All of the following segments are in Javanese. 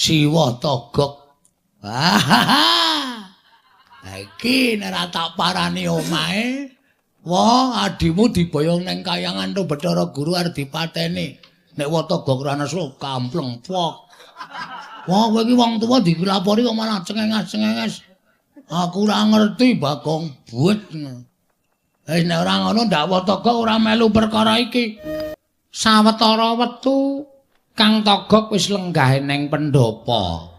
Siwa Togog. Iki nek ra tak parani omahe, wong adimu diboyong ning kayangan to Bathara Guru arep dipateni. Nek Watogog ora nesu kampleng pok. Wah, kowe iki wong tuwa dilapori kok malah cengenges-cengenges. Aku ora ngerti, Bagong. Buet. Nek ora ngono ndak Watogog ora melu perkara iki. Sawetara wektu Kang Togog wis lenggah ning pendopo.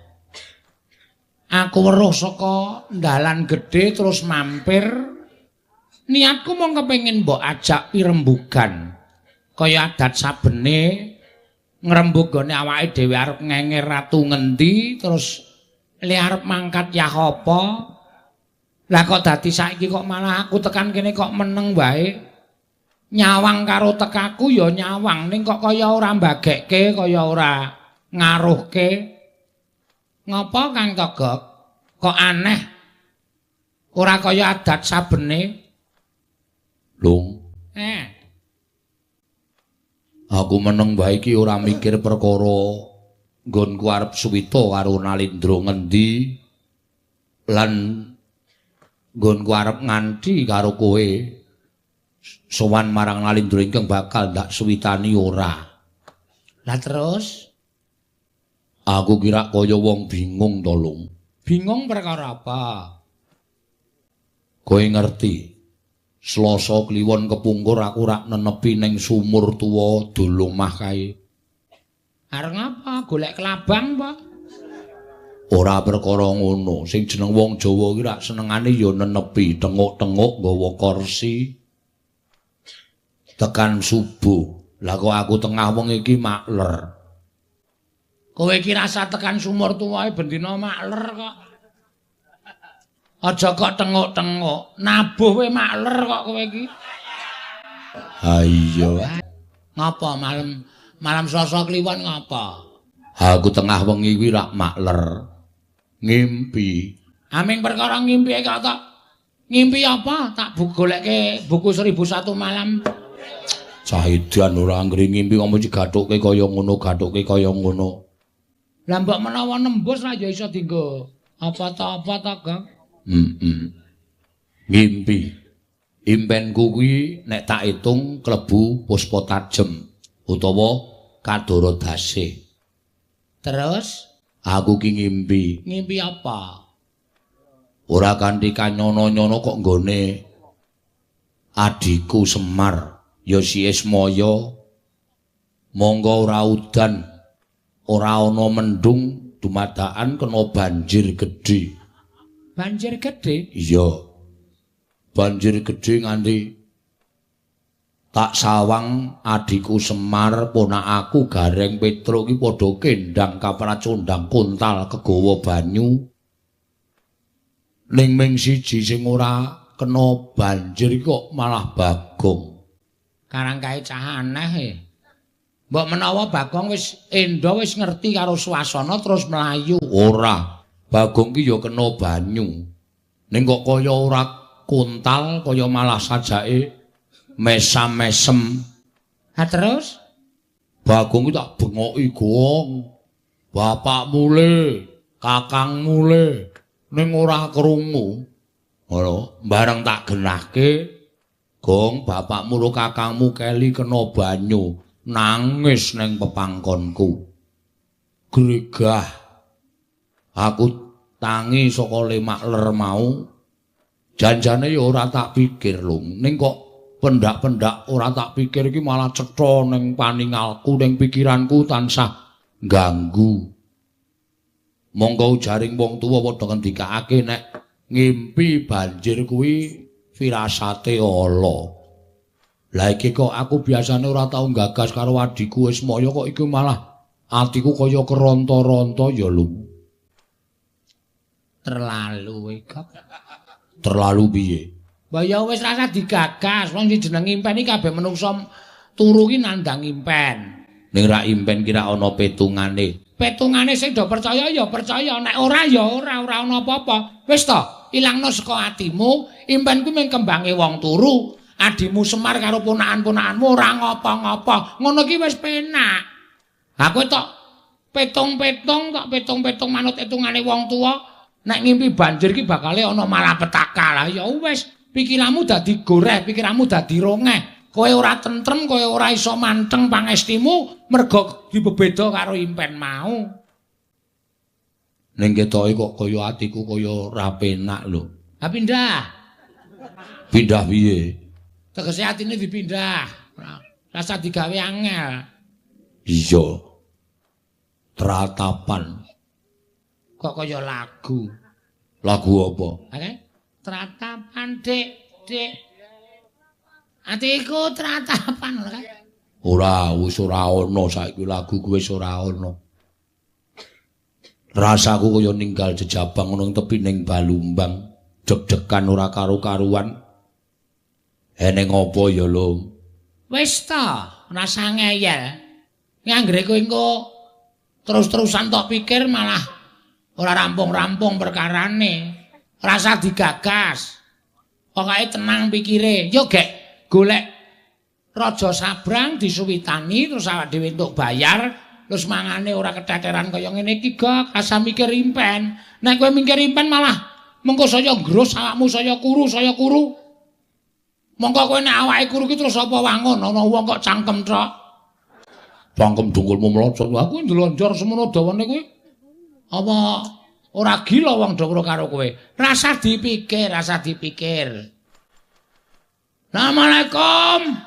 Aku weruh saka dalan gedhe terus mampir. Niatku mung kepengin mbok ajak pirembugan. Kaya adat sabene ngrembug gone awake dhewe arep ngenger ratu ngendi terus li arep mangkat yah apa. Lah kok dadi saiki kok malah aku tekan kene kok meneng wae. Nyawang karo tekaku ya nyawang ning kok kaya ora mbagekke kaya ora ngaruhke. Ngapa Kang Togog? Kok aneh? Ora kaya adat sabene. Lung. Aku meneng wae iki ora mikir perkara nggonku arep suwita karo Nalindra ngendi lan nggonku arep nganti karo kowe sowan marang Nalindra ingkang bakal ndak suwitani ora. Lah terus aku kira kaya wong bingung to, Lung. Bingung perkara apa? Kowe ngerti? Selasa kliwon kepungkur aku rak nenepi ning sumur tuwa dolomah kae. Areng apa? Golek kelabang apa? Ora perkara ngono. Sing jeneng wong Jawa ki rak senengane ya nenepi, tenguk-tenguk nggawa kursi. Tekan subuh. Lah kok aku tengah wong iki makler. Kowe iki rasa tekan sumur tuwae bendina makler kok. Aja kok tenguk-tenguk. Nabuh kowe makler kok kowe iki. Ha iya. Ngapa malam Selasa kliwon ngapa? Aku tengah wengi kuwi rak makler. Ngimpi. Aming perkara ngimpi kok tak. Ngimpi apa? Tak golekke buku 1001 malam. Cahidan ora anggere ngimpi kok mesti gathuke kaya ngono, gathuke kaya ngono. Lah mbok menawa nembus ra ya iso dienggo apa ta, Kang? Ngimpi. Impenku kuwi nek tak itung klebu puspa tajem utawa kadara dasih. Terus aku ki ngimpi. Ngimpi apa? Ora kanthi kanyono-nyono kok nggone adiku Semar ya si Ismaya. Monggo ora udan, ora ana mendung, dumadakan kena banjir gedhe. Banjir gedhe? Iya. Banjir gedhe nganti tak sawang adiku Semar, ponakaku Gareng Petro ki padha kendang kapracondang kuntal kegawa banyu. Ning ming siji sing ora kena banjir kok malah Bagong. Karangkae cah aneh. Mbok menawa Bagong wis endo wis ngerti karo swasana terus mlayu. Ora. Bagong ki ya kena banyu. Ning kok kaya ora kuntal, kaya malah sajake mesam-mesem. Ha terus? Bagong ki tak bengoki, Gong. Bapakmu le, kakangmu le ning ora krungu. Ngono, bareng tak genahke, Gong, bapakmu karo kakangmu keli kena banyu, nangis ning pepangkonku. Gregah. Aku tangi saka lemakler mau. Janjane ya ora tak pikir, Lung. Ning kok pendak-pendak ora tak pikir iki malah cetha ning paningalku, ning pikiranku tansah ganggu. Monggo jaring wong tuwa padha ngendikake nek ngimpi banjir kuwi firasate ala. Lah iki kok aku biasane ora tau gagas karo adhiku Ismaya kok iki malah atiku kaya keronta-ronta ya, Lung. Terlalu kok. Terlalu piye? Lah ya wis rasa digagas, wong jeneng impen iki kabeh manungsa turu ki nandang impen. Ning ra impen kira ana petungane. Petungane sing do percaya ya percaya, nek ora ya ora ana apa-apa. Wis to, ilangno saka atimu, impen kuwi mung kembange wong turu. Adimu Semar karo ponakan-ponakanmu ora ngapa-ngapa. Ngono ki wis penak. Ha kowe tok Petung-petung tak petung-petung manut hitungane wong tuwa. Nek ngimpi banjir ki bakale ana malapetaka lah. Ya wis, pikiranmu dadi goreh, pikiranmu dadi rongeh. Kowe ora tentrem, kowe ora iso manteng pangestimu merga dibebeda karo impen mau. Ning ketoke kok kaya atiku kaya ora penak lho. Ha pindah. Pindah piye? Tegese atine dipindah. Rasa digawe angel. Iya. Tratapan. Kok kaya lagu. Lagu apa? Oke. Tratapan, Dik, Dik. Atiku tratapan lho kan. Ora, wis ora ana saiki lagu kuwi wis ora ana. Rasaku kaya ninggal jejabang ngono tepining Balumbang. Deg-degan ora karo-karuan. Ning apa ya, Lung? Wis ta, rasa ngeyel. Nganggere kowe engko terus-terusan tok pikir malah ora rampung-rampung perkarane. Rasa digagas. Pokoke tenang pikire. Yo gek golek Raja Sabrang disuwitani terus awak dhewe entuk bayar, terus mangane ora keteteran kaya ngene iki gak asa mikir impen. Nek kowe mikir impen malah mengko saya nggrus awakmu saya kuru. Mongko kowe nek awake kuru ki terus apa wangun ana wong kok cangkem tok. Cangkem dungkulmu mlocot. Aku ndelonjor semono dawane kowe. Apa ora gila wong do karo kowe? Rasa dipikir. Assalamualaikum.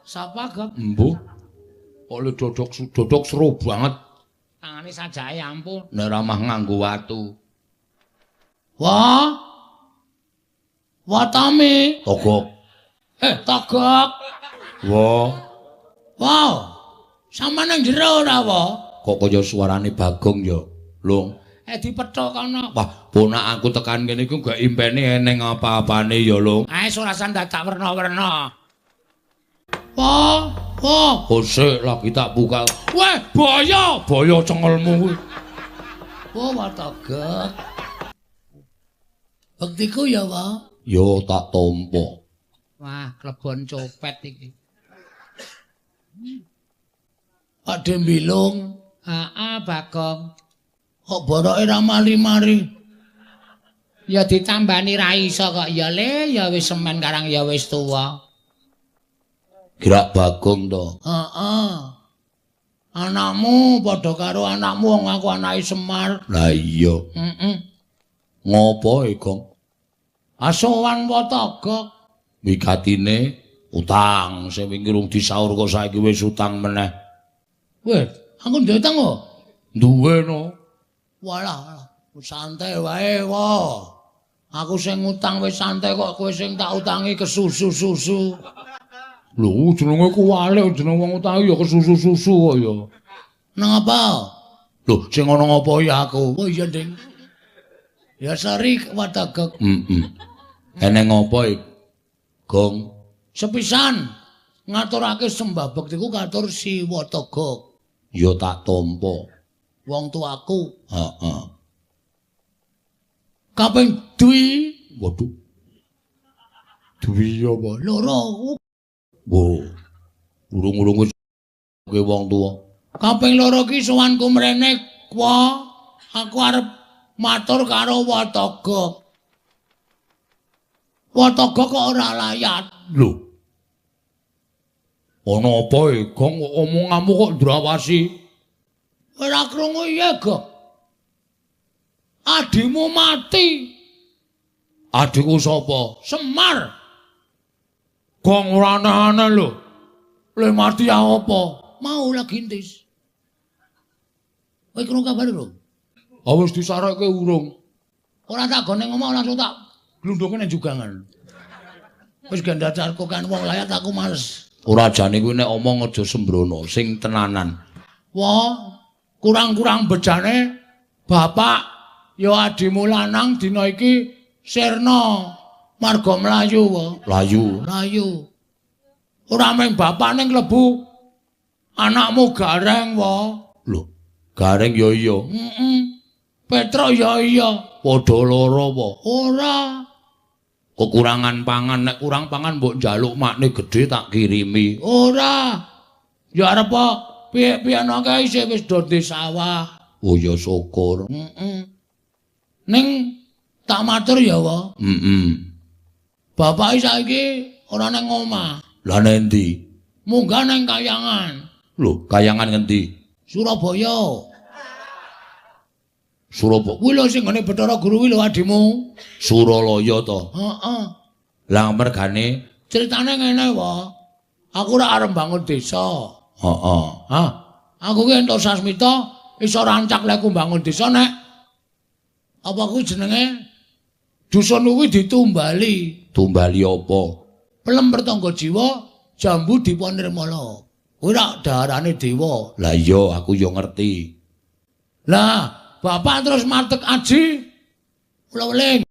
Sapa, Gek? Mbuh. Kok le dodok seru banget. Tangane sajake ampun. Nek ramah nganggo watu. Wah. Watame. Togok. Togok. Wah. Wow. Sama nang jero ora, Wah? Kok kaya suarane Bagong ya, Lung. Dipethuk kono. Wah, ponakku tekan kene iku gak impene eneng apa-apane ya, Lung. Surasan dadak werna-werna. Wah, sik lagi tak buka. Weh, boyo cengelmu kuwi. Wah, Watogek. Bektiku ya, Wah? Yo tak tampa. Wah, klebon copet iki. Ade mbilung. Bagong. Kok boroke ra mari-mari? Ya ditambani ra iso kok ya le, ya wis semen karang ya wis tuwa. Gerak Bagong to. Anakmu padha karo anakmu wong aku anake Semar. Lah iya. Ngopo e, Gong? Asowan Watogek. Wigatine utang sing wingi rung disaur kok saiki wis utang meneh. Weh, aku duwe utang kok. Duwe no. Walah, santai wae wae. Aku sing utang wis santai kok kowe sing tak utangi kesusu-susu. Lho, jenenge ku wale jeneng wong utangi ya kesusu-susu kok ya. Nang apa? Lho, sing ana ngopo ya aku? Oh iya, Ding. Ya sorry Watogek. Eneng ngopo iki? Gong, sepisan ngaturake sembah bektiku katur si Watogek. Ya tak tampa. Wong tuaku. Heeh. Kaping dwi. Waduh. Dwi apa? Loro. Wo. Urung-urung wis ke wong tuwa. Kaping loro ki sowanku mrene kwa. Aku arep matur karo Watogek. Watogek kok ora layat. Lho. Ana apa e, Gong? Omonganmu kok ndrawasi? Ora krungu ya, Gong. Adimu mati. Adiku sapa? Semar. Gong ora aneh-aneh lho. Le mati apa? Mau lagi ntis. Kowe krungu kabar lho? Wis disareke urung. Ora tak gone ngomong langsung tak glundunge nang jugangan. Wis gandacarku kan wong layat aku males. Ora jane kuwi nek omong aja sembrono, sing tenanan. Wah, kurang-kurang bejane bapak ya adimu lanang dina iki sirna marga mlayu wae. Mlayu. Ora mung bapak ning klebu anakmu Gareng wae. Lho, Gareng ya iya. Petro ya iya. Padha lara apa? Ora. Kekurangan pangan, nek kurang pangan mbok njaluk makne gedhe tak kirimi. Ora. Ya arep piye-piye nang isih wis do di sawah. Oh ya syukur. Ning tak matur ya wa. Bapak saiki ora nang omah. Lah nang ndi? Munggah nang kayangan. Lho, kayangan ngendi? Surabaya. Surabaya. Kuwi lho sing ngene Bathara Guru kuwi lho adimu. Suralaya to. Heeh. Lah mergane critane ngene wae. Aku ora arep bangun desa. Heeh. Hah. Aku ki entuk sasmita iso rancak lek ku bangun desa nek apa ku jenenge dusun kuwi ditumbali. Tumbali apa? Pelem pertangga jiwa jambu dipa nirmala. Kuwi rak daharane dewa. Lah iya aku yo ngerti. Lah bapak terus matek aji. Kula weling